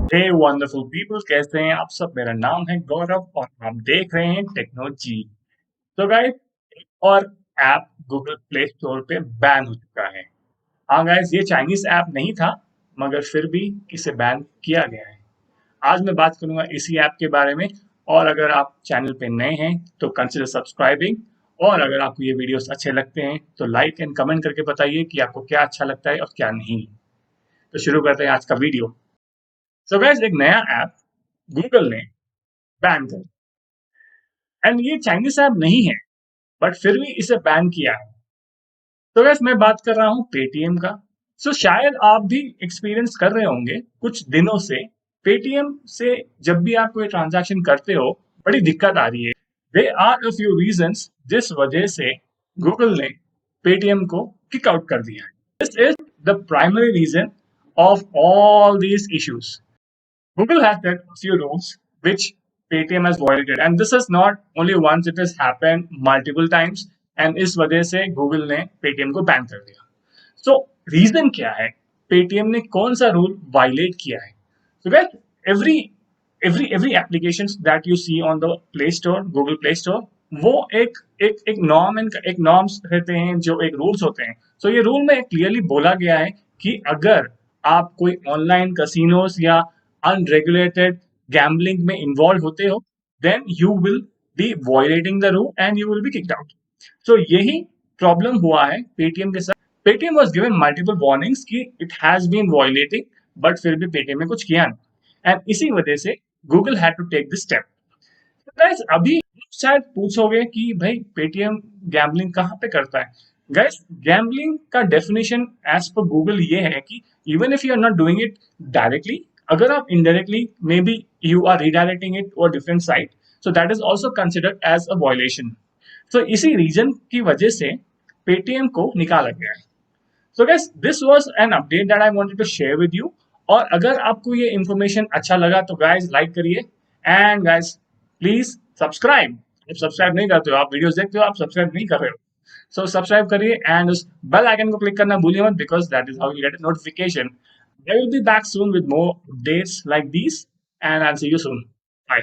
हे wonderful people, कैसे हैं आप सब। मेरा नाम है गौरव और आप देख रहे हैं टेक्नो-जी। तो गाइस, एक और ऐप गूगल प्ले स्टोर पे बैन हो चुका है। हाँ गाइस, ये चाइनीज ऐप नहीं था, मगर फिर भी इसे बैन किया गया है। आज मैं बात करूंगा इसी ऐप के बारे में। और अगर आप चैनल पे नए हैं तो कंसिडर सब्सक्राइबिंग। और अगर आपको ये वीडियोस अच्छे लगते हैं तो लाइक एंड कमेंट करके बताइए कि आपको क्या अच्छा लगता है और क्या नहीं। तो शुरू करते हैं आज का वीडियो। सो गाइस, एक नया ऐप गूगल ने बैन कर, एंड ये चाइनीज ऐप नहीं है, बट फिर भी इसे बैन किया है। तो गैस, मैं बात कर रहा हूँ पेटीएम का। शायद आप भी एक्सपीरियंस कर रहे होंगे कुछ दिनों से, पेटीएम से जब भी आप कोई ट्रांजैक्शन करते हो बड़ी दिक्कत आ रही है। They are a few reasons जिस वजह से गूगल ने पेटीएम को किक आउट कर दिया है। This is the primary reason of all these issues. Google has set a few rules which Paytm has violated, and this is not only once; it has happened multiple times. And इस वजह से Google ने Paytm को ban कर दिया। So reason क्या है? Paytm ने कौन सा रूल वायलेट किया है? So guys, every every applications that you see on the Play Store, Google Play Store, वो एक नॉर्म एंड एक नॉर्म्स रहते हैं, जो एक रूल्स होते हैं। सो ये रूल में क्लियरली बोला गया है कि अगर आप कोई ऑनलाइन कसिनोस या अनरेगुलेटेड गैम्बलिंग में इन्वॉल्व होते हो, then you will be violating the rule and you will be kicked out. So यही प्रॉब्लम हुआ है पेटीएम के साथ। Paytm was given multiple warnings कि it has been violating, but फिर भी पेटीएम ने कुछ किया नहीं, एंड इसी वजह से Google had to take this step. Guys, अभी शायद पूछोगे कि भाई पेटीएम गैम्बलिंग कहाँ पे करता है। गाइस, गैम्बलिंग का डेफिनेशन एज पर गूगल ये है कि even if you are not doing it directly, अगर आप indirectly maybe you are redirecting it to a different site, so that is also considered as a violation. So इसी reason की वजह से पेटीएम को निकाला गया है। So guys, this was an update that I wanted to share with you. और अगर आपको ये इंफॉर्मेशन अच्छा लगा तो गाइस लाइक करिए, एंड गाइस प्लीज सब्सक्राइब। आप सब्सक्राइब नहीं करते हो, आप वीडियोस देखते हो, आप सब्सक्राइब नहीं कर रहे हो, सो सब्सक्राइब करिए एंड उस बेल आइकन को क्लिक करना भूलिए मत, because that is how you get notification. I will be back soon with more updates like these, and I will see you soon. Bye.